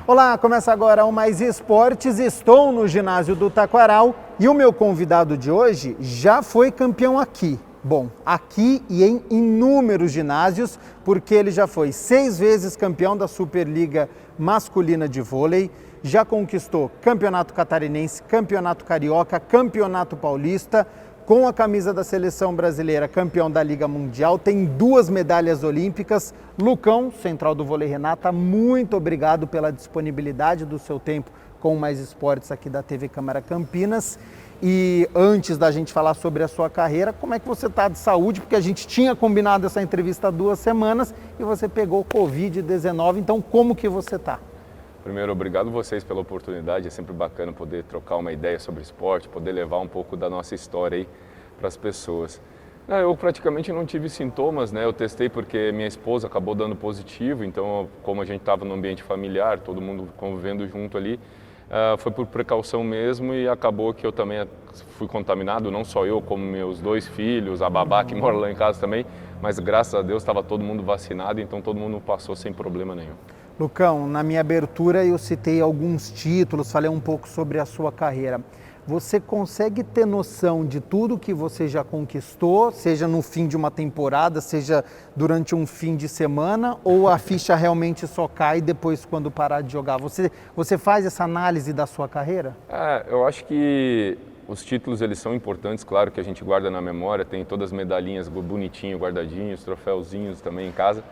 Olá, começa agora o Mais Esportes. Estou no ginásio do Taquaral e o meu convidado de hoje já foi campeão aqui. Bom, aqui e em inúmeros ginásios, porque ele já foi 6 vezes campeão da Superliga Masculina de Vôlei, já conquistou Campeonato Catarinense, Campeonato Carioca, Campeonato Paulista, com a camisa da Seleção Brasileira, campeão da Liga Mundial, tem 2 medalhas olímpicas. Lucão, central do Vôlei Renata, muito obrigado pela disponibilidade do seu tempo com o Mais Esportes aqui da TV Câmara Campinas. E antes da gente falar sobre a sua carreira, como é que você está de saúde? Porque a gente tinha combinado essa entrevista há 2 semanas e você pegou Covid-19, então como que você está? Primeiro, obrigado vocês pela oportunidade, é sempre bacana poder trocar uma ideia sobre esporte, poder levar um pouco da nossa história aí para as pessoas. Eu praticamente não tive sintomas, né? Eu testei porque minha esposa acabou dando positivo, então como a gente estava no ambiente familiar, todo mundo convivendo junto ali, foi por precaução mesmo e acabou que eu também fui contaminado, não só eu, como meus 2 filhos, a babá que mora lá em casa também, mas graças a Deus estava todo mundo vacinado, então todo mundo passou sem problema nenhum. Lucão, na minha abertura eu citei alguns títulos, falei um pouco sobre a sua carreira. Você consegue ter noção de tudo que você já conquistou, seja no fim de uma temporada, seja durante um fim de semana, ou a ficha realmente só cai depois quando parar de jogar? Você faz essa análise da sua carreira? Eu acho que os títulos eles são importantes, claro que a gente guarda na memória, tem todas as medalhinhas bonitinho, guardadinhos, troféuzinhos também em casa.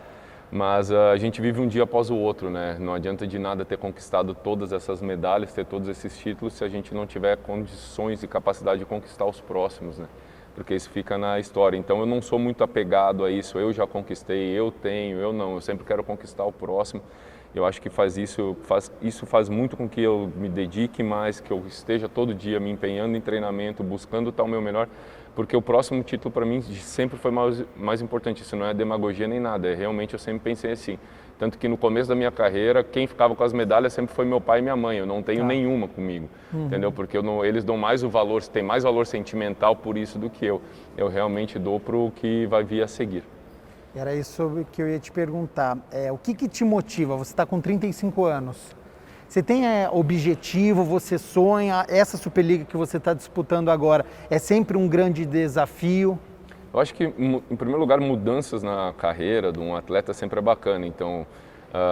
Mas a gente vive um dia após o outro, né? Não adianta de nada ter conquistado todas essas medalhas, ter todos esses títulos, se a gente não tiver condições e capacidade de conquistar os próximos, né? Porque isso fica na história. Então eu não sou muito apegado a isso, eu já conquistei, eu tenho, eu não. Eu sempre quero conquistar o próximo. Eu acho que isso faz muito com que eu me dedique mais, que eu esteja todo dia me empenhando em treinamento, buscando estar o meu melhor, porque o próximo título para mim sempre foi mais importante. Isso não é demagogia nem nada, realmente eu sempre pensei assim. Tanto que no começo da minha carreira, quem ficava com as medalhas sempre foi meu pai e minha mãe, eu não tenho nenhuma comigo, entendeu? Porque eles dão mais o valor, tem mais valor sentimental por isso do que eu. Eu realmente dou para o que vai vir a seguir. Era isso que eu ia te perguntar. O que te motiva? Você está com 35 anos. Você tem objetivo, você sonha, essa Superliga que você está disputando agora é sempre um grande desafio? Eu acho que, em primeiro lugar, mudanças na carreira de um atleta sempre é bacana. Então,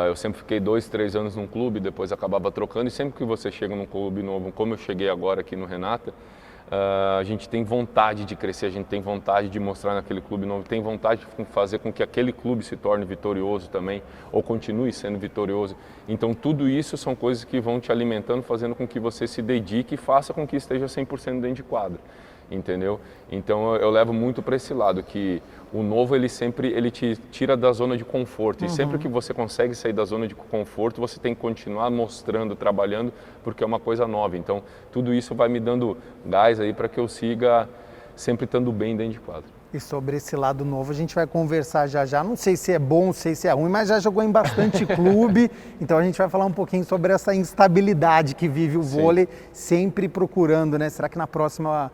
eu sempre fiquei 2, 3 anos num clube, depois acabava trocando. E sempre que você chega num clube novo, como eu cheguei agora aqui no Renata, a gente tem vontade de crescer, a gente tem vontade de mostrar naquele clube novo, tem vontade de fazer com que aquele clube se torne vitorioso também, ou continue sendo vitorioso. Então tudo isso são coisas que vão te alimentando, fazendo com que você se dedique e faça com que esteja 100% dentro de quadra, entendeu? Então eu levo muito para esse lado, que o novo ele te tira da zona de conforto, e sempre que você consegue sair da zona de conforto, você tem que continuar mostrando, trabalhando, porque é uma coisa nova. Então tudo isso vai me dando gás aí para que eu siga sempre estando bem dentro de quadra. E sobre esse lado novo a gente vai conversar já já, não sei se é bom, não sei se é ruim, mas já jogou em bastante clube, então a gente vai falar um pouquinho sobre essa instabilidade que vive o vôlei, sempre procurando, né? Será que na próxima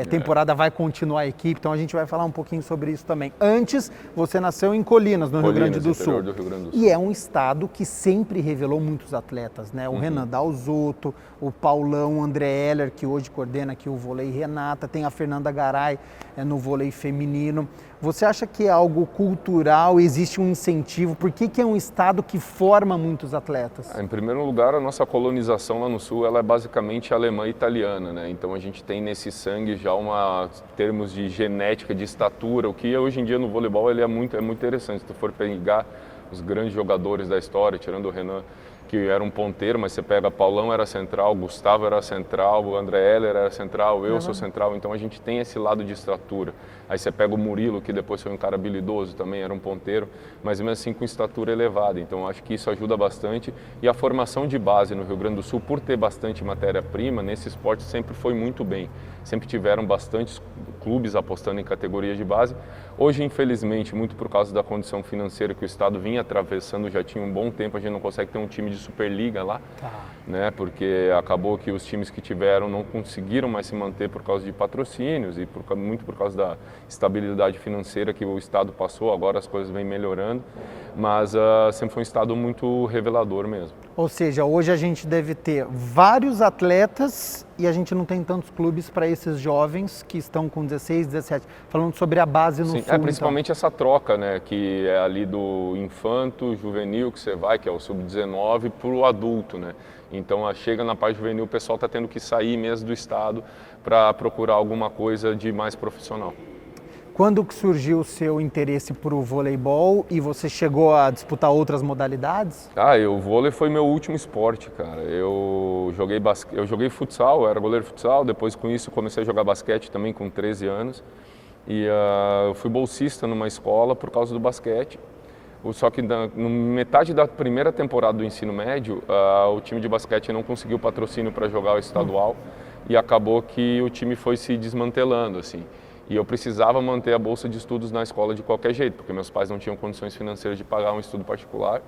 temporada vai continuar a equipe? Então a gente vai falar um pouquinho sobre isso também. Antes, você nasceu em Colinas, no Rio Grande do Sul. Do Rio Grande do Sul. E é um estado que sempre revelou muitos atletas, né? O Renan Dalzotto, o Paulão, o André Heller, que hoje coordena aqui o Vôlei Renata, tem a Fernanda Garay no vôlei feminino. Você acha que é algo cultural, existe um incentivo? Por que é um estado que forma muitos atletas? Em primeiro lugar, a nossa colonização lá no sul, ela é basicamente alemã e italiana, né? Então a gente tem nesse sangue já termos de genética, de estatura, o que hoje em dia no voleibol ele é muito interessante. Se tu for pegar os grandes jogadores da história, tirando o Renan, que era um ponteiro, mas você pega Paulão era central, Gustavo era central, o André Heller era central, eu sou central, então a gente tem esse lado de estatura. Aí você pega o Murilo, que depois foi um cara habilidoso também, era um ponteiro, mas mesmo assim com estatura elevada, então acho que isso ajuda bastante. E a formação de base no Rio Grande do Sul, por ter bastante matéria-prima, nesse esporte sempre foi muito bem. Sempre tiveram bastantes clubes apostando em categoria de base. Hoje, infelizmente, muito por causa da condição financeira que o estado vinha atravessando, já tinha um bom tempo, a gente não consegue ter um time de Superliga lá, né? Porque acabou que os times que tiveram não conseguiram mais se manter por causa de patrocínios e muito por causa da estabilidade financeira que o estado passou. Agora as coisas vêm melhorando, mas sempre foi um estado muito revelador mesmo. Ou seja, hoje a gente deve ter vários atletas e a gente não tem tantos clubes para esses jovens que estão com 16, 17, falando sobre a base no Sim, sul. Principalmente essa troca, né, que é ali do infanto, juvenil, que você vai, que é o sub-19, para o adulto, né. Então chega na parte juvenil, o pessoal está tendo que sair mesmo do estado para procurar alguma coisa de mais profissional. Quando que surgiu o seu interesse por o voleibol e você chegou a disputar outras modalidades? O vôlei foi meu último esporte, cara. Eu joguei futsal, eu era goleiro de futsal, depois com isso comecei a jogar basquete também com 13 anos. E eu fui bolsista numa escola por causa do basquete. Só que na metade da primeira temporada do ensino médio, o time de basquete não conseguiu patrocínio para jogar o estadual e acabou que o time foi se desmantelando, assim. E eu precisava manter a bolsa de estudos na escola de qualquer jeito, porque meus pais não tinham condições financeiras de pagar um estudo particular.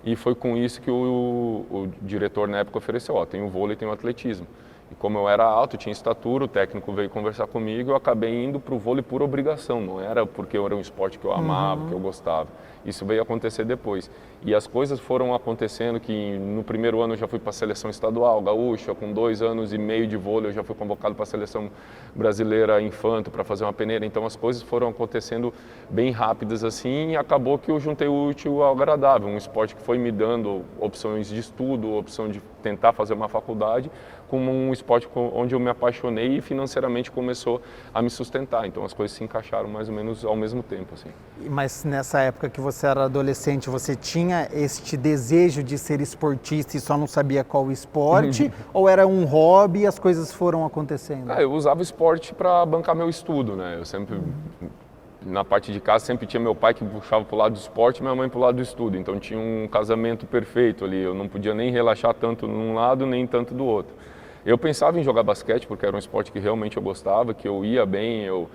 E foi com isso que o diretor na época ofereceu, tem o vôlei e tem o atletismo. E como eu era alto, tinha estatura, o técnico veio conversar comigo e eu acabei indo para o vôlei por obrigação, não era porque era um esporte que eu amava, que eu gostava. Isso veio acontecer depois. E as coisas foram acontecendo que no primeiro ano eu já fui para a seleção estadual, gaúcha, com 2 anos e meio de vôlei eu já fui convocado para a seleção brasileira infanto para fazer uma peneira. Então as coisas foram acontecendo bem rápidas assim e acabou que eu juntei o útil ao agradável. Um esporte que foi me dando opções de estudo, opção de tentar fazer uma faculdade, como um esporte onde eu me apaixonei e financeiramente começou a me sustentar. Então as coisas se encaixaram mais ou menos ao mesmo tempo, assim. Mas nessa época que você era adolescente, você tinha este desejo de ser esportista e só não sabia qual esporte? Ou era um hobby e as coisas foram acontecendo? Eu usava o esporte para bancar meu estudo, né? Eu sempre, na parte de casa, sempre tinha meu pai que puxava para o lado do esporte e minha mãe para o lado do estudo. Então tinha um casamento perfeito ali. Eu não podia nem relaxar tanto num lado, nem tanto do outro. Eu pensava em jogar basquete porque era um esporte que realmente eu gostava, que eu ia bem, eu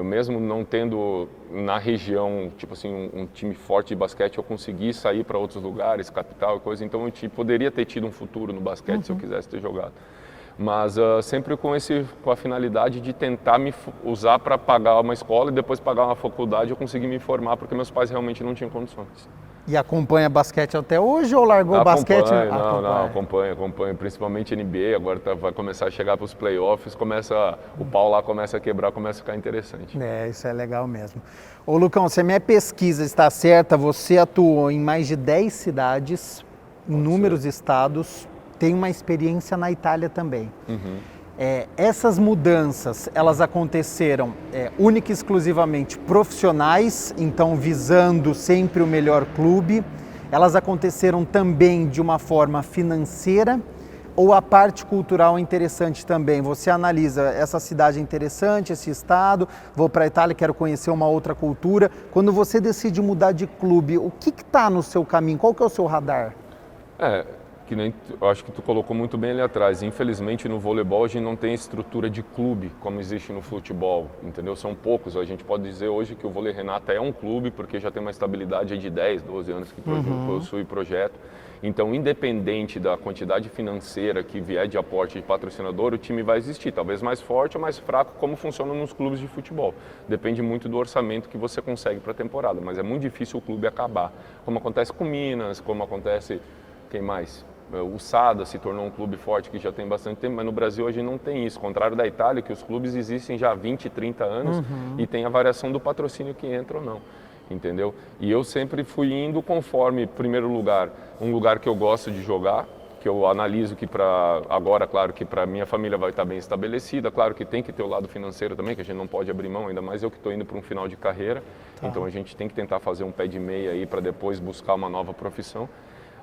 mesmo não tendo na região, tipo assim, um time forte de basquete, eu consegui sair para outros lugares, capital e coisa, então eu poderia ter tido um futuro no basquete se eu quisesse ter jogado. Mas sempre com a finalidade de tentar me usar para pagar uma escola e depois pagar uma faculdade eu consegui me formar porque meus pais realmente não tinham condições. E acompanha basquete até hoje ou largou o basquete? Acompanho, principalmente NBA, agora vai começar a chegar para os playoffs, o pau lá começa a quebrar, começa a ficar interessante. Isso é legal mesmo. Ô Lucão, se a minha pesquisa está certa, você atuou em mais de 10 cidades, em inúmeros estados, tem uma experiência na Itália também. Essas mudanças, elas aconteceram única e exclusivamente profissionais, então visando sempre o melhor clube. Elas aconteceram também de uma forma financeira ou a parte cultural é interessante também? Você analisa, essa cidade é interessante, esse estado, vou para a Itália, quero conhecer uma outra cultura. Quando você decide mudar de clube, o que está no seu caminho? Qual que é o seu radar? Que nem, eu acho que tu colocou muito bem ali atrás. Infelizmente no voleibol a gente não tem estrutura de clube como existe no futebol, entendeu? São poucos. A gente pode dizer hoje que o Vôlei Renata é um clube porque já tem uma estabilidade de 10, 12 anos que possui projeto. Então, independente da quantidade financeira que vier de aporte de patrocinador, o time vai existir, talvez mais forte ou mais fraco, como funciona nos clubes de futebol. Depende muito do orçamento que você consegue para a temporada, mas é muito difícil o clube acabar, como acontece com Minas, como acontece, quem mais? O Sada se tornou um clube forte que já tem bastante tempo, mas no Brasil a gente não tem isso. Ao contrário da Itália, que os clubes existem já há 20, 30 anos e tem a variação do patrocínio que entra ou não, entendeu? E eu sempre fui indo conforme, em primeiro lugar, um lugar que eu gosto de jogar, que eu analiso que agora, claro, que para minha família vai estar bem estabelecida, claro que tem que ter o lado financeiro também, que a gente não pode abrir mão, ainda mais eu que estou indo para um final de carreira, então a gente tem que tentar fazer um pé de meia aí para depois buscar uma nova profissão.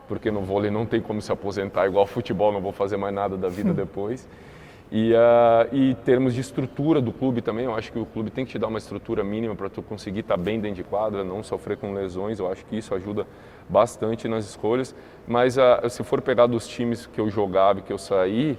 Porque no vôlei não tem como se aposentar igual futebol, não vou fazer mais nada da vida depois. E em termos de estrutura do clube também, eu acho que o clube tem que te dar uma estrutura mínima para tu conseguir estar bem dentro de quadra, não sofrer com lesões, eu acho que isso ajuda bastante nas escolhas. Mas se for pegar dos times que eu jogava e que eu saí,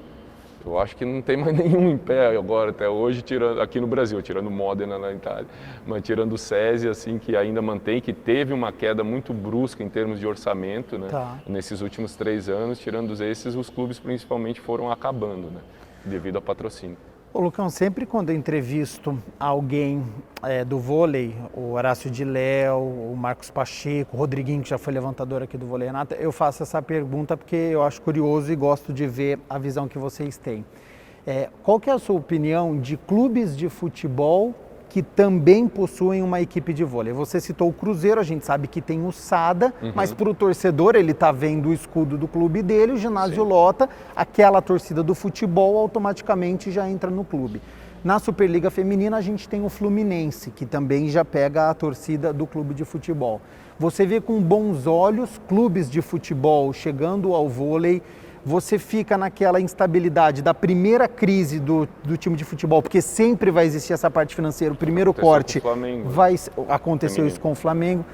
Eu acho que não tem mais nenhum em pé agora, até hoje, tirando, aqui no Brasil, tirando Modena na Itália, mas tirando o SESI, assim, que ainda mantém, que teve uma queda muito brusca em termos de orçamento, né? Tá. Nesses últimos 3 anos, tirando esses, os clubes principalmente foram acabando, né? Devido ao patrocínio. Ô Lucão, sempre quando eu entrevisto alguém do vôlei, o Horácio de Léo, o Marcos Pacheco, o Rodriguinho, que já foi levantador aqui do Vôlei Renata, eu faço essa pergunta porque eu acho curioso e gosto de ver a visão que vocês têm. Qual que é a sua opinião de clubes de futebol que também possuem uma equipe de vôlei? Você citou o Cruzeiro, a gente sabe que tem o SADA, mas para o torcedor, ele está vendo o escudo do clube dele, o ginásio lota, aquela torcida do futebol automaticamente já entra no clube. Na Superliga Feminina, a gente tem o Fluminense, que também já pega a torcida do clube de futebol. Você vê com bons olhos clubes de futebol chegando ao vôlei. Você fica naquela instabilidade da primeira crise do time de futebol, porque sempre vai existir essa parte financeira, o primeiro corte aconteceu isso com o Flamengo.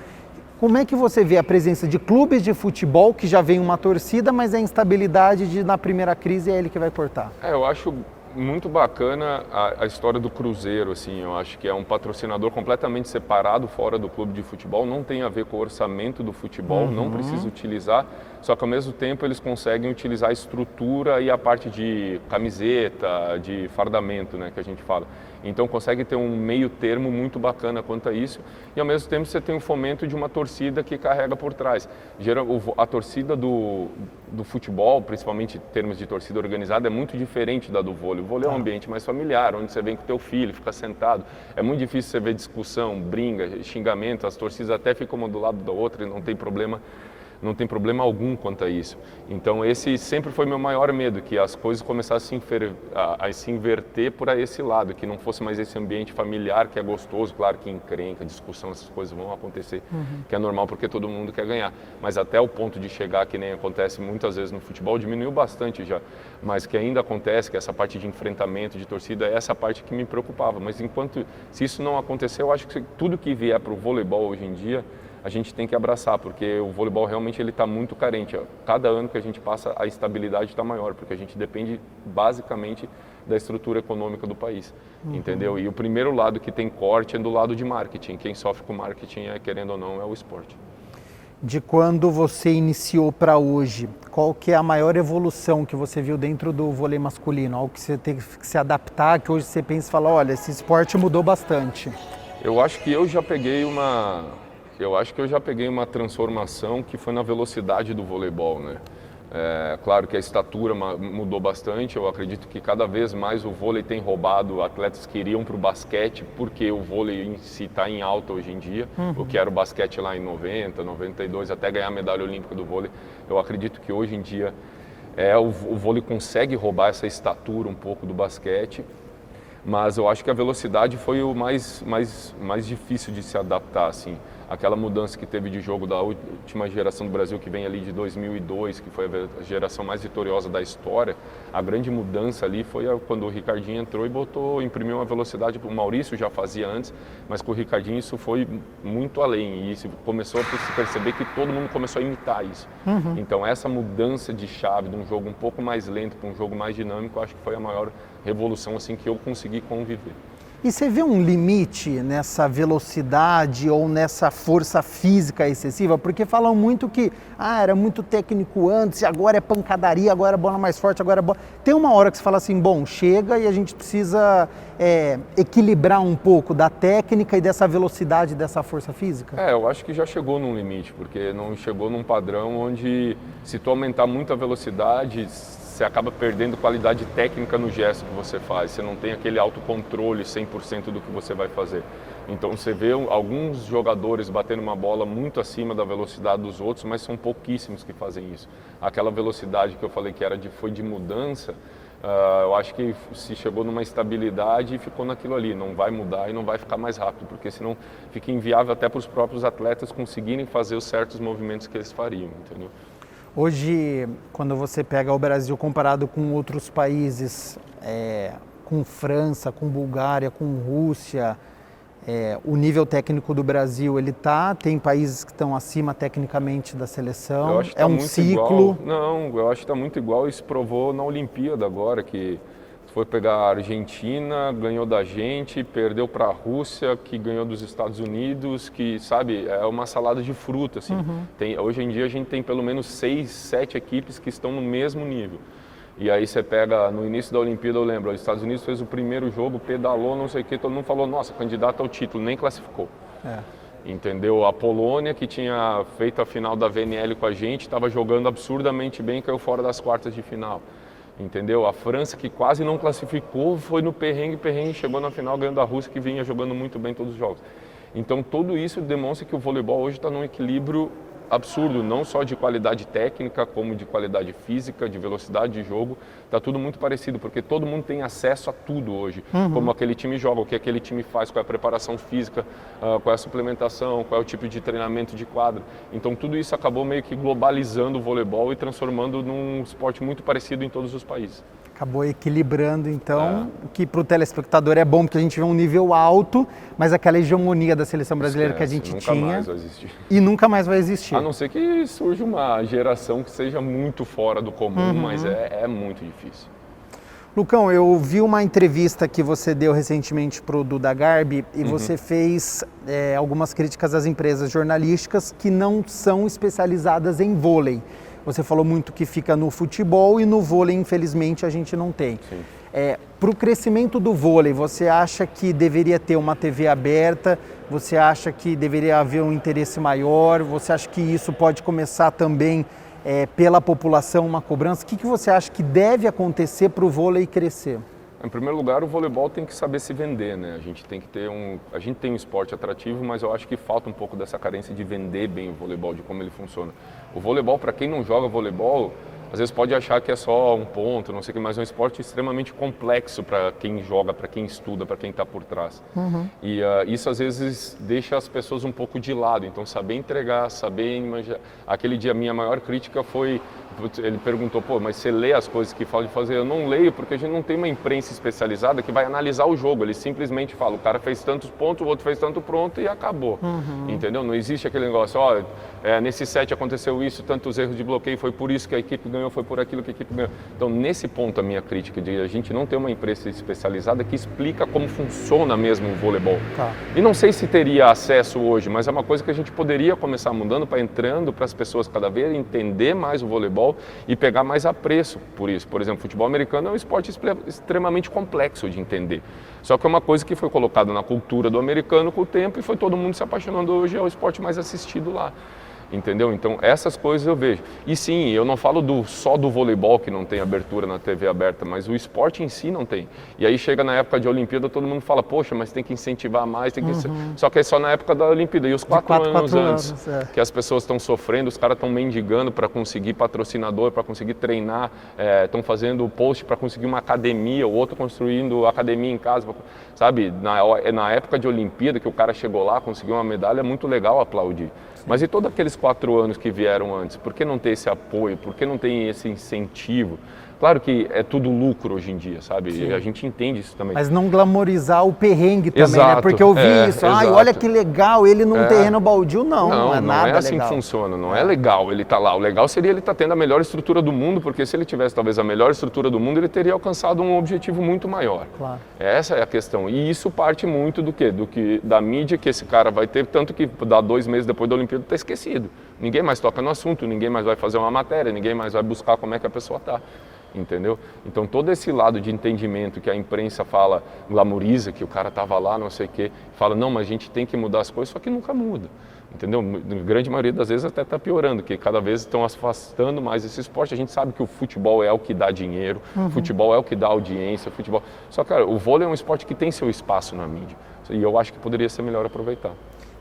Como é que você vê a presença de clubes de futebol que já vem uma torcida, mas a instabilidade de na primeira crise é ele que vai cortar? Eu acho muito bacana a história do Cruzeiro, assim, eu acho que é um patrocinador completamente separado fora do clube de futebol, não tem a ver com o orçamento do futebol, não precisa utilizar, só que ao mesmo tempo eles conseguem utilizar a estrutura e a parte de camiseta, de fardamento, né, que a gente fala. Então consegue ter um meio termo muito bacana quanto a isso e ao mesmo tempo você tem o fomento de uma torcida que carrega por trás. A torcida do futebol, principalmente em termos de torcida organizada, é muito diferente da do vôlei. O vôlei é um ambiente mais familiar, onde você vem com o teu filho, fica sentado. É muito difícil você ver discussão, briga, xingamento, as torcidas até ficam uma do lado da outra e não tem problema algum quanto a isso. Então esse sempre foi meu maior medo, que as coisas começassem a se inverter por esse lado, que não fosse mais esse ambiente familiar que é gostoso, claro que encrenca, discussão, essas coisas vão acontecer, que é normal porque todo mundo quer ganhar, mas até o ponto de chegar, que nem acontece muitas vezes no futebol, diminuiu bastante já, mas que ainda acontece, que essa parte de enfrentamento, de torcida, é essa parte que me preocupava, mas se isso não acontecer, eu acho que tudo que vier para o voleibol hoje em dia, a gente tem que abraçar, porque o voleibol realmente ele está muito carente. Cada ano que a gente passa, a estabilidade está maior, porque a gente depende basicamente da estrutura econômica do país, entendeu? E o primeiro lado que tem corte é do lado de marketing. Quem sofre com marketing, querendo ou não, é o esporte. De quando você iniciou para hoje, qual que é a maior evolução que você viu dentro do vôlei masculino? Algo que você tem que se adaptar, que hoje você pensa e fala, olha, esse esporte mudou bastante. Eu acho que eu já peguei uma transformação que foi na velocidade do voleibol, né? Claro que a estatura mudou bastante, eu acredito que cada vez mais o vôlei tem roubado atletas que iriam para o basquete, porque o vôlei em si está em alta hoje em dia, o que era o basquete lá em 90, 92, até ganhar a medalha olímpica do vôlei. Eu acredito que hoje em dia o vôlei consegue roubar essa estatura um pouco do basquete, mas eu acho que a velocidade foi o mais difícil de se adaptar, assim. Aquela mudança que teve de jogo da última geração do Brasil, que vem ali de 2002, que foi a geração mais vitoriosa da história, a grande mudança ali foi quando o Ricardinho entrou e imprimiu uma velocidade, o Maurício já fazia antes, mas com o Ricardinho isso foi muito além, e isso começou a se perceber que todo mundo começou a imitar isso. Então essa mudança de chave de um jogo um pouco mais lento para um jogo mais dinâmico, acho que foi a maior revolução assim, que eu consegui conviver. E você vê um limite nessa velocidade ou nessa força física excessiva? Porque falam muito que era muito técnico antes, agora é pancadaria, agora é bola mais forte, agora é bola... Tem uma hora que você fala assim, bom, chega e a gente precisa equilibrar um pouco da técnica e dessa velocidade, dessa força física? Eu acho que já chegou num limite, porque não chegou num padrão onde se tu aumentar muito a velocidade, você acaba perdendo qualidade técnica no gesto que você faz, você não tem aquele autocontrole 100% do que você vai fazer. Então você vê alguns jogadores batendo uma bola muito acima da velocidade dos outros, mas são pouquíssimos que fazem isso. Aquela velocidade que eu falei que foi de mudança, eu acho que se chegou numa estabilidade e ficou naquilo ali, não vai mudar e não vai ficar mais rápido, porque senão fica inviável até para os próprios atletas conseguirem fazer os certos movimentos que eles fariam, entendeu? Hoje, quando você pega o Brasil comparado com outros países, com França, com Bulgária, com Rússia, o nível técnico do Brasil, tem países que estão acima tecnicamente da seleção, Eu acho que tá um muito ciclo... Igual. Não, eu acho que está muito igual, isso provou na Olimpíada agora, que foi pegar a Argentina, ganhou da gente, perdeu para a Rússia, que ganhou dos Estados Unidos, que, sabe, é uma salada de fruta, assim. Hoje em dia a gente tem pelo menos 6, 7 equipes que estão no mesmo nível. E aí você pega, no início da Olimpíada, eu lembro, os Estados Unidos fez o primeiro jogo, pedalou, não sei o que, todo mundo falou, nossa, candidato ao título, nem classificou. Entendeu? A Polônia, que tinha feito a final da VNL com a gente, estava jogando absurdamente bem, caiu fora das quartas de final. Entendeu? A França, que quase não classificou, foi no perrengue, chegou na final ganhando a Rússia, que vinha jogando muito bem todos os jogos. Então tudo isso demonstra que o voleibol hoje está num equilíbrio absurdo, não só de qualidade técnica, como de qualidade física, de velocidade de jogo. Está tudo muito parecido, porque todo mundo tem acesso a tudo hoje. Como aquele time joga, o que aquele time faz, qual é a preparação física, qual é a suplementação, qual é o tipo de treinamento de quadra. Então tudo isso acabou meio que globalizando o voleibol e transformando num esporte muito parecido em todos os países. Acabou equilibrando, então, que para o telespectador é bom, porque a gente vê um nível alto, mas aquela hegemonia da seleção brasileira que a gente tinha... Nunca mais vai existir. E nunca mais vai existir. A não ser que surja uma geração que seja muito fora do comum, mas é muito difícil. Lucão, eu vi uma entrevista que você deu recentemente para o Duda Garbi e você fez algumas críticas às empresas jornalísticas que não são especializadas em vôlei. Você falou muito que fica no futebol e no vôlei, infelizmente, a gente não tem. Para o crescimento do vôlei, você acha que deveria ter uma TV aberta? Você acha que deveria haver um interesse maior? Você acha que isso pode começar também pela população, uma cobrança? O que você acha que deve acontecer para o vôlei crescer? Em primeiro lugar, o voleibol tem que saber se vender, né? A gente tem um esporte atrativo, mas eu acho que falta um pouco dessa carência de vender bem o voleibol, de como ele funciona. O voleibol, para quem não joga voleibol, às vezes pode achar que é só um ponto, não sei o que, mas é um esporte extremamente complexo para quem joga, para quem estuda, para quem está por trás. E isso às vezes deixa as pessoas um pouco de lado. Então, saber entregar, saber imaginar. Aquele dia, a minha maior crítica foi, ele perguntou, pô, mas você lê as coisas que fala de fazer? Eu não leio, porque a gente não tem uma imprensa especializada que vai analisar o jogo. Ele simplesmente fala, o cara fez tantos pontos, o outro fez tanto pronto e acabou. Entendeu? Não existe aquele negócio, ó, nesse set aconteceu isso, tantos erros de bloqueio, foi por isso que a equipe ganhou, foi por aquilo que a equipe ganhou. Então, nesse ponto, a minha crítica de a gente não ter uma imprensa especializada que explica como funciona mesmo o voleibol. E não sei se teria acesso hoje, mas é uma coisa que a gente poderia começar mudando, entrando para as pessoas cada vez entender mais o voleibol e pegar mais apreço por isso. Por exemplo, futebol americano é um esporte extremamente complexo de entender. Só que é uma coisa que foi colocada na cultura do americano com o tempo e foi todo mundo se apaixonando. Hoje é o esporte mais assistido lá. Entendeu? Então, essas coisas eu vejo. E sim, eu não falo só do voleibol que não tem abertura na TV aberta, mas o esporte em si não tem. E aí chega na época de Olimpíada, todo mundo fala, poxa, mas tem que incentivar mais, tem que... Só que é só na época da Olimpíada. E os 4 anos antes, que as pessoas estão sofrendo, os caras estão mendigando para conseguir patrocinador, para conseguir treinar, estão fazendo post para conseguir uma academia, o outro construindo academia em casa, sabe? Na época de Olimpíada, que o cara chegou lá, conseguiu uma medalha, é muito legal aplaudir. Mas e todos aqueles 4 anos que vieram antes? Por que não ter esse apoio? Por que não tem esse incentivo? Claro que é tudo lucro hoje em dia, sabe? E a gente entende isso também. Mas não glamorizar o perrengue também, né? Porque eu vi isso, olha que legal, ele num terreno baldio, não é nada legal. Não é assim que funciona, não é legal ele estar lá. O legal seria ele estar tendo a melhor estrutura do mundo, porque se ele tivesse talvez a melhor estrutura do mundo, ele teria alcançado um objetivo muito maior. Claro. Essa é a questão. E isso parte muito do quê? Da mídia que esse cara vai ter, tanto que dá 2 meses depois da Olimpíada está esquecido. Ninguém mais toca no assunto, ninguém mais vai fazer uma matéria, ninguém mais vai buscar como é que a pessoa está. Entendeu? Então todo esse lado de entendimento que a imprensa fala, glamoriza, que o cara estava lá, não sei o quê, fala, não, mas a gente tem que mudar as coisas, só que nunca muda. Entendeu? Na grande maioria das vezes até está piorando, que cada vez estão afastando mais esse esporte. A gente sabe que o futebol é o que dá dinheiro, o futebol é o que dá audiência, futebol. Só que, cara, o vôlei é um esporte que tem seu espaço na mídia. E eu acho que poderia ser melhor aproveitar.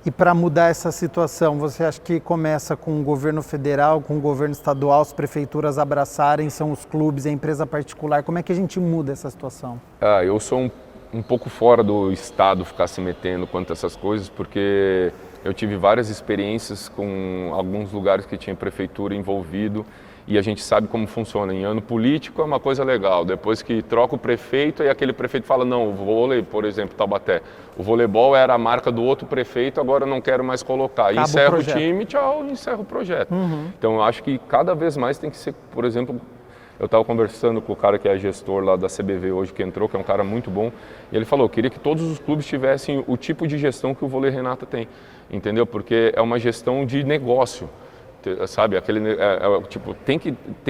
E para mudar essa situação, você acha que começa com o governo federal, com o governo estadual, as prefeituras abraçarem, são os clubes, a empresa particular? Como é que a gente muda essa situação? Eu sou um pouco fora do Estado ficar se metendo quanto a essas coisas, porque eu tive várias experiências com alguns lugares que tinha prefeitura envolvido E a gente sabe como funciona. Em ano político é uma coisa legal. Depois que troca o prefeito, e aquele prefeito fala, não, o vôlei, por exemplo, Taubaté, o voleibol era a marca do outro prefeito, agora eu não quero mais colocar. Acaba encerra o time, tchau, encerra o projeto. Então eu acho que cada vez mais tem que ser, por exemplo, eu estava conversando com o cara que é gestor lá da CBV hoje, que entrou, que é um cara muito bom, e ele falou, eu queria que todos os clubes tivessem o tipo de gestão que o Vôlei Renata tem, entendeu? Porque é uma gestão de negócio. Sabe, tipo, tem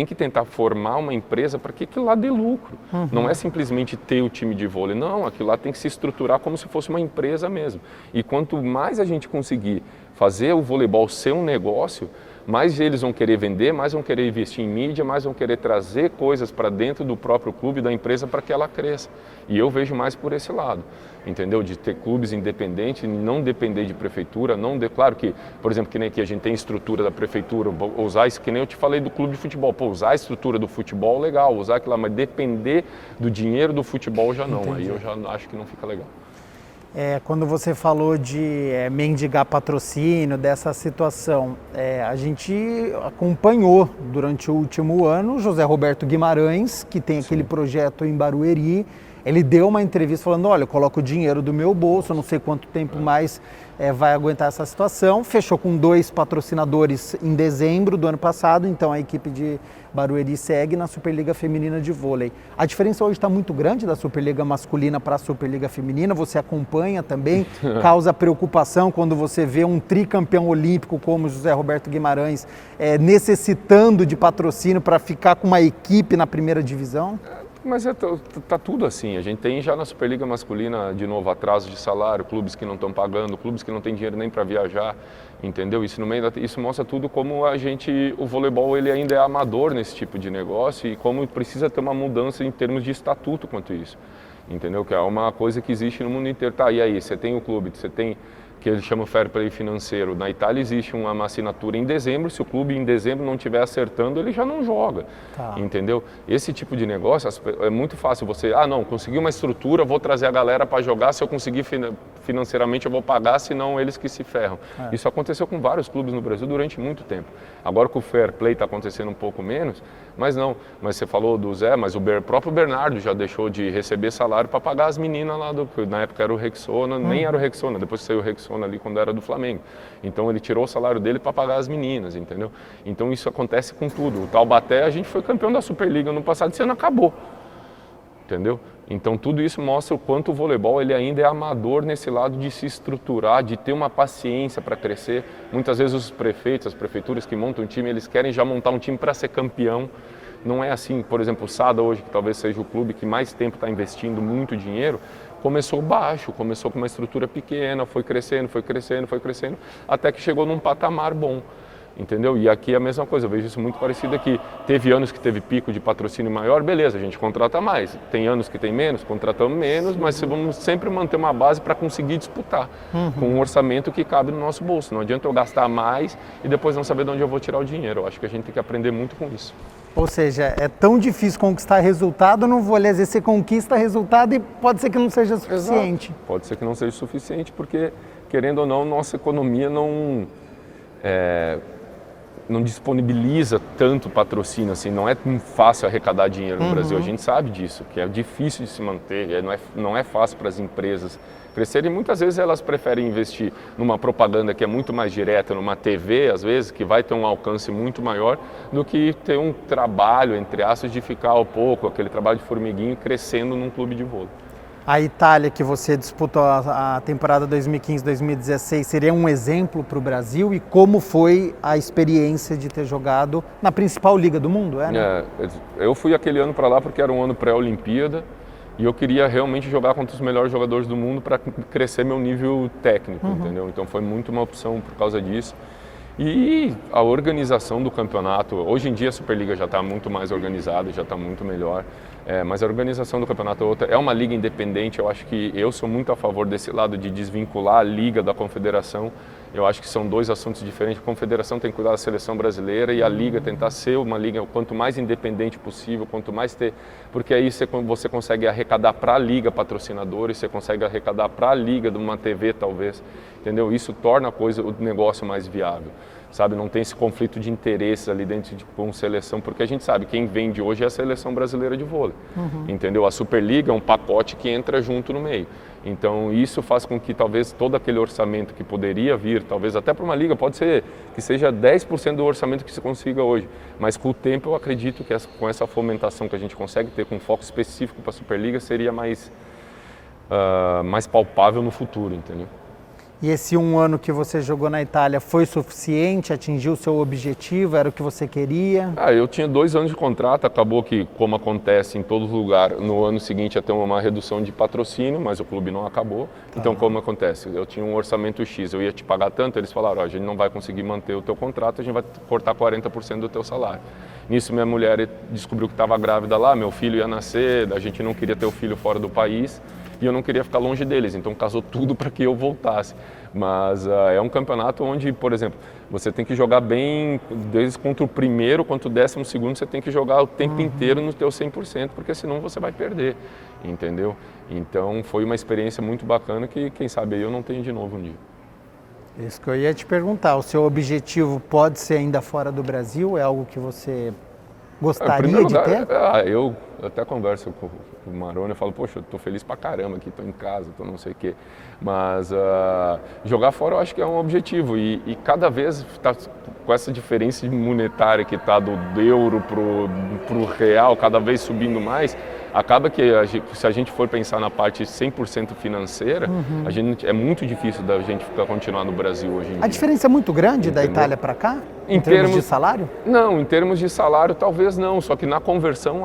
que tentar formar uma empresa para que aquilo lá dê lucro. Não é simplesmente ter o time de vôlei, não, aquilo lá tem que se estruturar como se fosse uma empresa mesmo. E quanto mais a gente conseguir fazer o voleibol ser um negócio, mais eles vão querer vender, mais vão querer investir em mídia, mais vão querer trazer coisas para dentro do próprio clube, da empresa, para que ela cresça. E eu vejo mais por esse lado, entendeu? De ter clubes independentes, não depender de prefeitura, claro que, por exemplo, que nem aqui a gente tem estrutura da prefeitura, usar isso, que nem eu te falei do clube de futebol, pô, usar a estrutura do futebol, legal, usar aquilo lá, mas depender do dinheiro do futebol já não, aí eu já acho que não fica legal. Quando você falou de mendigar patrocínio, dessa situação, a gente acompanhou durante o último ano o José Roberto Guimarães, que tem aquele projeto em Barueri. Ele deu uma entrevista falando, olha, eu coloco o dinheiro do meu bolso, eu não sei quanto tempo mais vai aguentar essa situação. Fechou com 2 patrocinadores em dezembro do ano passado, então a equipe de Barueri segue na Superliga Feminina de Vôlei. A diferença hoje está muito grande da Superliga Masculina para a Superliga Feminina, você acompanha também, causa preocupação quando você vê um tricampeão olímpico como José Roberto Guimarães necessitando de patrocínio para ficar com uma equipe na primeira divisão? Mas tá tudo assim, a gente tem já na Superliga Masculina, de novo, atraso de salário, clubes que não estão pagando, clubes que não têm dinheiro nem para viajar, entendeu? Isso, isso mostra tudo como o voleibol ele ainda é amador nesse tipo de negócio e como precisa ter uma mudança em termos de estatuto quanto isso, entendeu? Que é uma coisa que existe no mundo inteiro. Tá, e aí, você tem o clube, você tem que eles chamam fair play financeiro. Na Itália existe uma assinatura em dezembro, se o clube em dezembro não estiver acertando, ele já não joga, entendeu? Esse tipo de negócio é muito fácil você, não, consegui uma estrutura, vou trazer a galera para jogar, se eu conseguir financeiramente eu vou pagar, senão eles que se ferram. Isso aconteceu com vários clubes no Brasil durante muito tempo. Agora com o fair play está acontecendo um pouco menos, mas você falou do Zé, mas o próprio Bernardo já deixou de receber salário para pagar as meninas lá, na época era o Rexona, nem era o Rexona, depois que saiu o Rexona ali quando era do Flamengo. Então ele tirou o salário dele para pagar as meninas, entendeu? Então isso acontece com tudo. O Taubaté, a gente foi campeão da Superliga no passado, esse ano acabou, entendeu? Então tudo isso mostra o quanto o voleibol ele ainda é amador nesse lado de se estruturar, de ter uma paciência para crescer. Muitas vezes os prefeitos, as prefeituras que montam um time, eles querem já montar um time para ser campeão. Não é assim, por exemplo, o Sada hoje, que talvez seja o clube que mais tempo está investindo muito dinheiro, começou baixo, começou com uma estrutura pequena, foi crescendo, até que chegou num patamar bom, entendeu? E aqui é a mesma coisa, eu vejo isso muito parecido aqui. Teve anos que teve pico de patrocínio maior, beleza, a gente contrata mais. Tem anos que tem menos, contratamos menos, mas vamos sempre manter uma base para conseguir disputar com um orçamento que cabe no nosso bolso. Não adianta eu gastar mais e depois não saber de onde eu vou tirar o dinheiro. Eu acho que a gente tem que aprender muito com isso. Ou seja, é tão difícil conquistar resultado no vôlei, às vezes você conquista resultado e pode ser que não seja suficiente. Exato. Pode ser que não seja suficiente porque, querendo ou não, nossa economia não disponibiliza tanto patrocínio, assim, não é fácil arrecadar dinheiro no Brasil, a gente sabe disso, que é difícil de se manter, não é fácil para as empresas crescerem, muitas vezes elas preferem investir numa propaganda que é muito mais direta, numa TV, às vezes, que vai ter um alcance muito maior, do que ter um trabalho, entre aspas, de ficar ao pouco, aquele trabalho de formiguinho, crescendo num clube de vôlei. A Itália, que você disputou a temporada 2015-2016, seria um exemplo para o Brasil? E como foi a experiência de ter jogado na principal liga do mundo? Né? Eu fui aquele ano para lá porque era um ano pré-Olimpíada e eu queria realmente jogar contra os melhores jogadores do mundo para crescer meu nível técnico, entendeu? Então foi muito uma opção por causa disso. E a organização do campeonato, hoje em dia a Superliga já está muito mais organizada, já está muito melhor, mas a organização do campeonato é uma liga independente. Eu acho que eu sou muito a favor desse lado de desvincular a liga da confederação. Eu acho que são dois assuntos diferentes. A confederação tem que cuidar da seleção brasileira e a liga tentar ser uma liga quanto mais independente possível, quanto mais ter, porque aí você consegue arrecadar para a liga patrocinadores, você consegue arrecadar para a liga de uma TV talvez, entendeu? Isso torna o negócio mais viável. sabe? Não tem esse conflito de interesses ali dentro com seleção, porque a gente sabe, quem vende hoje é a seleção brasileira de vôlei, entendeu? A Superliga é um pacote que entra junto no meio. Então isso faz com que talvez todo aquele orçamento que poderia vir, talvez até para uma liga, pode ser que seja 10% do orçamento que se consiga hoje, mas com o tempo eu acredito que com essa fomentação que a gente consegue ter com foco específico para a Superliga seria mais palpável no futuro, entendeu? E esse 1 ano que você jogou na Itália foi suficiente? Atingiu o seu objetivo? Era o que você queria? Eu tinha 2 anos de contrato, acabou que, como acontece em todo lugar, no ano seguinte ia ter uma redução de patrocínio, mas o clube não acabou. Então, como acontece? Eu tinha um orçamento X, eu ia te pagar tanto, eles falaram, a gente não vai conseguir manter o teu contrato, a gente vai cortar 40% do teu salário. Nisso, minha mulher descobriu que estava grávida lá, meu filho ia nascer, a gente não queria ter o filho fora do país. E eu não queria ficar longe deles, então casou tudo para que eu voltasse. Mas é um campeonato onde, por exemplo, você tem que jogar bem, desde contra o primeiro, quanto o 12º, você tem que jogar o tempo inteiro no teu 100%, porque senão você vai perder, entendeu? Então foi uma experiência muito bacana que, quem sabe, eu não tenho de novo um dia. Isso que eu ia te perguntar, o seu objetivo pode ser ainda fora do Brasil? É algo que você gostaria de ter? Eu até converso com o Maroni, eu falo, poxa, eu tô feliz pra caramba aqui, tô em casa, tô não sei o quê. Mas jogar fora eu acho que é um objetivo e cada vez tá com essa diferença monetária que tá do euro pro real, cada vez subindo mais, acaba que se a gente for pensar na parte 100% financeira, é muito difícil da gente continuar no Brasil hoje em dia. A diferença é muito grande, entendeu? Da Itália para cá? Em termos de salário? Não, em termos de salário talvez não, só que na conversão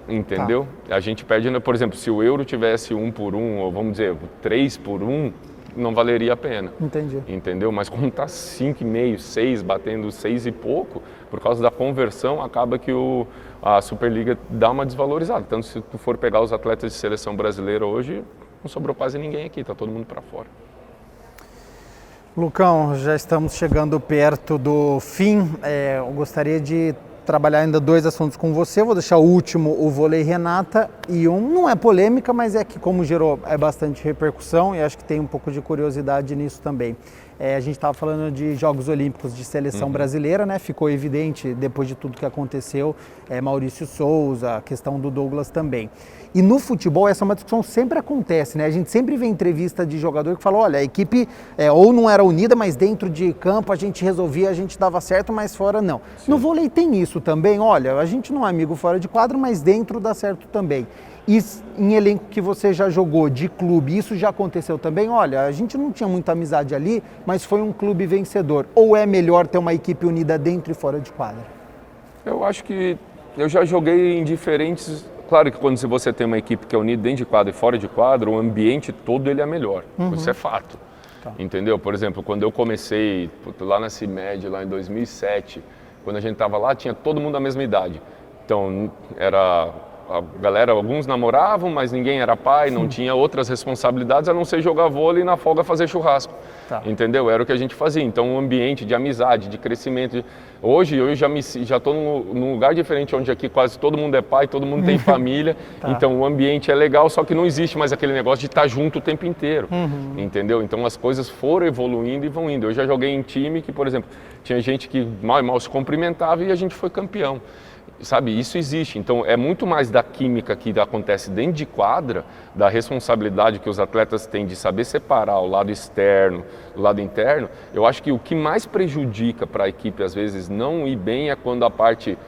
entendeu? A gente perde, por exemplo, se o euro tivesse 1 por 1, ou vamos dizer 3 por 1, não valeria a pena. Entendi. Entendeu? Mas como está 5,5, 6, batendo 6 e pouco, por causa da conversão, acaba que a Superliga dá uma desvalorizada. Tanto se tu for pegar os atletas de seleção brasileira hoje, não sobrou quase ninguém aqui, tá todo mundo para fora. Lucão, já estamos chegando perto do fim. Eu gostaria de trabalhar ainda 2 assuntos com você. Vou deixar o último, o vôlei Renata, e não é polêmica, mas é que como gerou bastante repercussão e acho que tem um pouco de curiosidade nisso também. A gente estava falando de Jogos Olímpicos de seleção brasileira, né? Ficou evidente depois de tudo que aconteceu, Maurício Souza, a questão do Douglas também. E no futebol essa é uma discussão que sempre acontece, né? A gente sempre vê entrevista de jogador que fala, olha, a equipe ou não era unida, mas dentro de campo a gente resolvia, a gente dava certo, mas fora não. Sim. No vôlei tem isso também, olha, a gente não é amigo fora de quadro, mas dentro dá certo também. E em elenco que você já jogou de clube, isso já aconteceu também? Olha, a gente não tinha muita amizade ali, mas foi um clube vencedor. Ou é melhor ter uma equipe unida dentro e fora de quadra? Eu acho que eu já joguei em diferentes... Claro que quando você tem uma equipe que é unida dentro de quadra e fora de quadra, o ambiente todo ele é melhor. Isso é fato. Tá. Entendeu? Por exemplo, quando eu comecei lá na CIMED, lá em 2007, quando a gente estava lá, tinha todo mundo a mesma idade. Então, a galera, alguns namoravam, mas ninguém era pai, não tinha outras responsabilidades a não ser jogar vôlei e na folga fazer churrasco. Tá. Entendeu? Era o que a gente fazia. Então, um ambiente de amizade, de crescimento. Hoje eu já estou num lugar diferente, onde aqui quase todo mundo é pai, todo mundo tem família. Tá. Então, o ambiente é legal, só que não existe mais aquele negócio de estar junto o tempo inteiro. Entendeu? Então, as coisas foram evoluindo e vão indo. Eu já joguei em time que, por exemplo, tinha gente que mal e mal se cumprimentava e a gente foi campeão. Sabe, isso existe. Então, é muito mais da química que acontece dentro de quadra, da responsabilidade que os atletas têm de saber separar o lado externo do lado interno. Eu acho que o que mais prejudica para a equipe, às vezes, não ir bem é quando a parte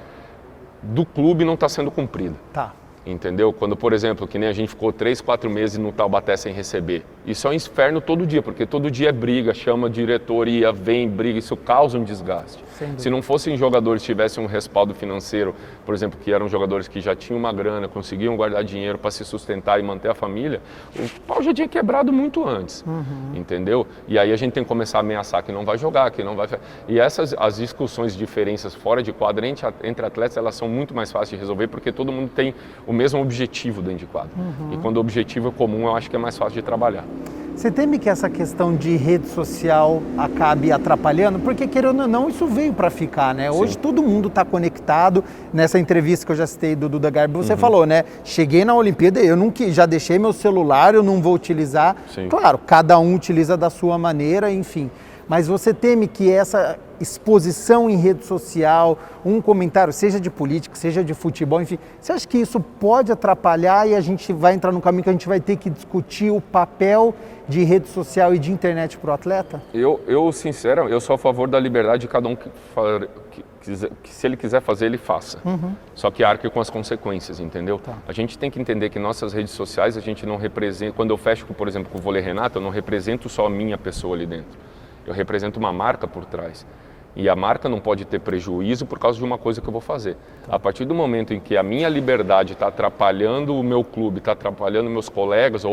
do clube não está sendo cumprida. Tá. Entendeu? Quando, por exemplo, que nem a gente ficou 3, 4 meses no Taubaté sem receber. Isso é um inferno todo dia, porque todo dia é briga, chama diretoria, vem, briga, isso causa um desgaste. Se não fossem jogadores que tivessem um respaldo financeiro, por exemplo, que eram jogadores que já tinham uma grana, conseguiam guardar dinheiro para se sustentar e manter a família, o pau já tinha quebrado muito antes, entendeu? E aí a gente tem que começar a ameaçar que não vai jogar, que não vai... E as discussões, diferenças fora de quadra entre atletas, elas são muito mais fáceis de resolver, porque todo mundo tem o mesmo objetivo dentro de quadra. E quando o objetivo é comum, eu acho que é mais fácil de trabalhar. Você teme que essa questão de rede social acabe atrapalhando? Porque, querendo ou não, isso veio para ficar, né? Sim. Hoje todo mundo está conectado. Nessa entrevista que eu já citei do Duda Garbi, você falou, né? Cheguei na Olimpíada, eu não, já deixei meu celular, eu não vou utilizar. Sim. Claro, cada um utiliza da sua maneira, enfim. Mas você teme que exposição em rede social, um comentário, seja de política, seja de futebol, enfim, você acha que isso pode atrapalhar e a gente vai entrar num caminho que a gente vai ter que discutir o papel de rede social e de internet para o atleta? Sinceramente, eu sou a favor da liberdade de cada um que se ele quiser fazer, ele faça. Só que arque com as consequências, entendeu? Tá. A gente tem que entender que nossas redes sociais, a gente não representa... Quando eu fecho, por exemplo, com o Vôlei Renata, eu não represento só a minha pessoa ali dentro. Eu represento uma marca por trás. E a marca não pode ter prejuízo por causa de uma coisa que eu vou fazer. A partir do momento em que a minha liberdade está atrapalhando o meu clube, está atrapalhando meus colegas,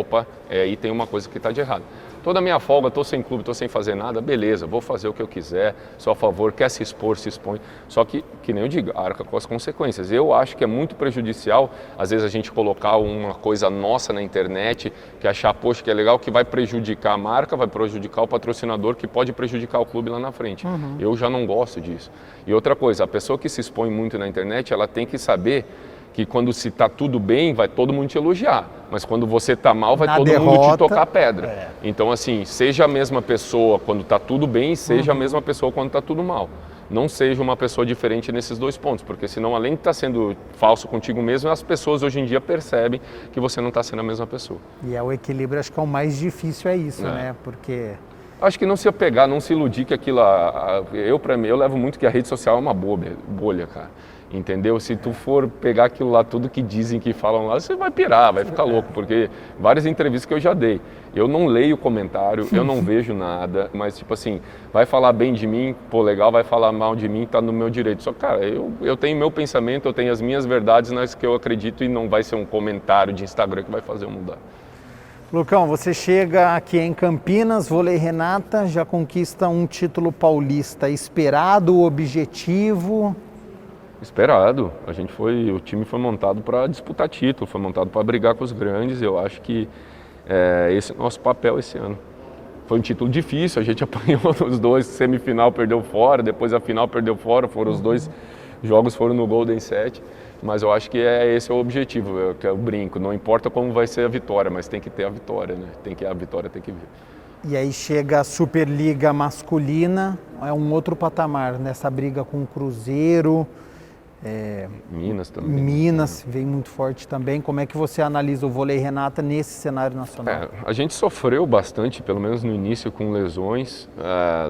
aí tem uma coisa que está de errado. Toda a minha folga, estou sem clube, estou sem fazer nada, beleza, vou fazer o que eu quiser, sou a favor, quer se expor, se expõe. Só que nem eu digo, arca com as consequências. Eu acho que é muito prejudicial, às vezes, a gente colocar uma coisa nossa na internet, que achar, poxa, que é legal, que vai prejudicar a marca, vai prejudicar o patrocinador, que pode prejudicar o clube lá na frente. Eu já não gosto disso. E outra coisa, a pessoa que se expõe muito na internet, ela tem que saber que quando se está tudo bem, vai todo mundo te elogiar. Mas quando você está mal, vai todo mundo te tocar pedra. Então, assim, seja a mesma pessoa quando está tudo bem, seja a mesma pessoa quando está tudo mal. Não seja uma pessoa diferente nesses dois pontos, porque senão, além de estar sendo falso contigo mesmo, as pessoas hoje em dia percebem que você não está sendo a mesma pessoa. E o equilíbrio, acho que é o mais difícil, é isso, né? Porque... Acho que não se apegar, não se iludir que aquilo... Pra mim, eu levo muito que a rede social é uma bolha, cara. Entendeu? Se tu for pegar aquilo lá, tudo que dizem, que falam lá, você vai pirar, vai ficar louco, porque várias entrevistas que eu já dei, eu não leio comentário, eu não vejo nada, mas tipo assim, vai falar bem de mim, pô, legal, vai falar mal de mim, tá no meu direito. Só que, cara, eu tenho meu pensamento, eu tenho as minhas verdades nas que eu acredito e não vai ser um comentário de Instagram que vai fazer eu mudar. Lucão, você chega aqui em Campinas, Vôlei Renata, já conquista um título paulista, esperado, objetivo... Esperado. O time foi montado para disputar título, foi montado para brigar com os grandes. Eu acho que esse é o nosso papel esse ano. Foi um título difícil, a gente apanhou nos dois, semifinal perdeu fora, depois a final perdeu fora, foram os dois jogos foram no Golden Set, mas eu acho que esse é o objetivo, que é o brinco. Não importa como vai ser a vitória, mas tem que ter a vitória, né? A vitória tem que vir. E aí chega a Superliga masculina, é um outro patamar, nessa briga com o Cruzeiro. Minas também. Minas vem muito forte também. Como é que você analisa o Vôlei Renata nesse cenário nacional? A gente sofreu bastante, pelo menos no início, com lesões,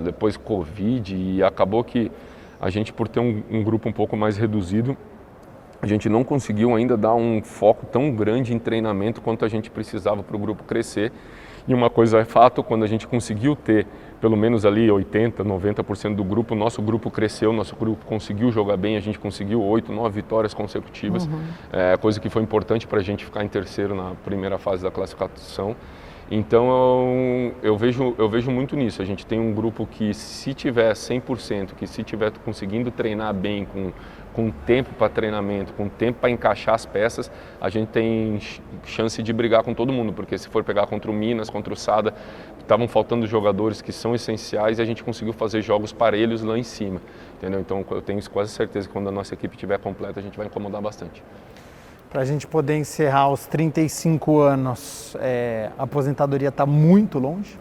depois Covid, e acabou que a gente, por ter um grupo um pouco mais reduzido, a gente não conseguiu ainda dar um foco tão grande em treinamento quanto a gente precisava para o grupo crescer. E uma coisa é fato, quando a gente conseguiu ter pelo menos ali 80%, 90% do grupo, nosso grupo cresceu, nosso grupo conseguiu jogar bem, a gente conseguiu 8, 9 vitórias consecutivas, coisa que foi importante para a gente ficar em terceiro na primeira fase da classificação. Então eu vejo muito nisso, a gente tem um grupo que, se tiver 100%, que se tiver conseguindo treinar bem, com tempo para treinamento, com tempo para encaixar as peças, a gente tem chance de brigar com todo mundo, porque se for pegar contra o Minas, contra o Sada, estavam faltando jogadores que são essenciais e a gente conseguiu fazer jogos parelhos lá em cima, entendeu? Então eu tenho quase certeza que quando a nossa equipe estiver completa, a gente vai incomodar bastante. Para a gente poder encerrar os 35 anos, a aposentadoria está muito longe?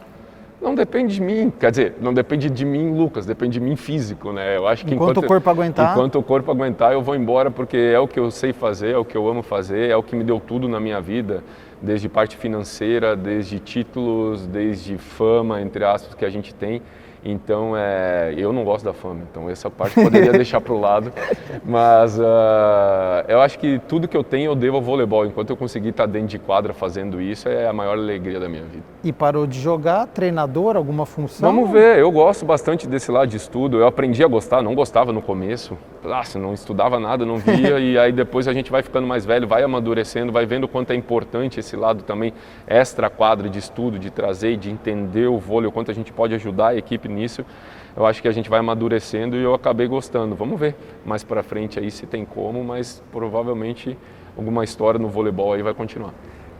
Não depende de mim, quer dizer, não depende de mim, Lucas, depende de mim físico, né? Eu acho que enquanto o corpo aguentar? Enquanto o corpo aguentar, eu vou embora, porque é o que eu sei fazer, é o que eu amo fazer, é o que me deu tudo na minha vida, desde parte financeira, desde títulos, desde fama, entre aspas, que a gente tem. Então, eu não gosto da fama, então essa parte eu poderia deixar para o lado, mas eu acho que tudo que eu tenho eu devo ao voleibol. Enquanto eu conseguir estar dentro de quadra fazendo isso, é a maior alegria da minha vida. E parou de jogar, treinador, alguma função? Vamos ver, eu gosto bastante desse lado de estudo, eu aprendi a gostar, não gostava no começo, não estudava nada, não via, e aí depois a gente vai ficando mais velho, vai amadurecendo, vai vendo o quanto é importante esse lado também extra quadra de estudo, de trazer e de entender o vôlei, o quanto a gente pode ajudar a equipe nisso. Eu acho que a gente vai amadurecendo e eu acabei gostando. Vamos ver mais para frente aí se tem como, mas provavelmente alguma história no voleibol aí vai continuar.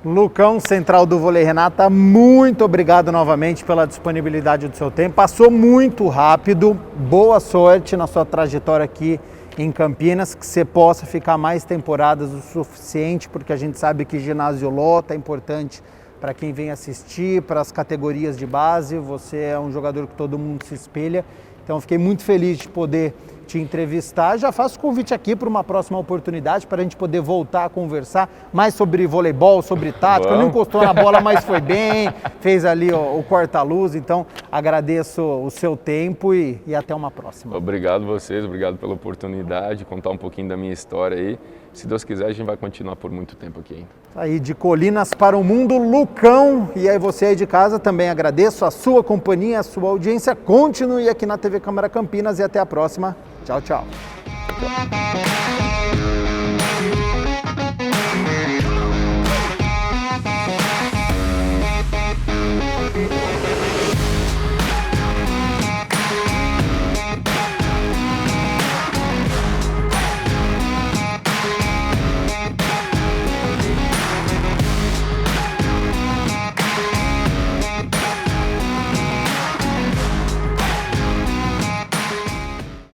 Lucão, central do Vôlei Renata, muito obrigado novamente pela disponibilidade do seu tempo. Passou muito rápido, boa sorte na sua trajetória aqui em Campinas, que você possa ficar mais temporadas o suficiente, porque a gente sabe que ginásio lota é importante para quem vem assistir, para as categorias de base. Você é um jogador que todo mundo se espelha. Então fiquei muito feliz de poder te entrevistar. Já faço o convite aqui para uma próxima oportunidade para a gente poder voltar a conversar mais sobre voleibol, sobre tática. Não encostou na bola, mas foi bem, fez ali o corta-luz. Então agradeço o seu tempo e até uma próxima. Obrigado vocês, obrigado pela oportunidade, contar um pouquinho da minha história aí. Se Deus quiser, a gente vai continuar por muito tempo aqui ainda. Aí de Colinas para o Mundo, Lucão. E aí você aí de casa, também agradeço a sua companhia, a sua audiência. Continue aqui na TV Câmara Campinas e até a próxima. Tchau, tchau.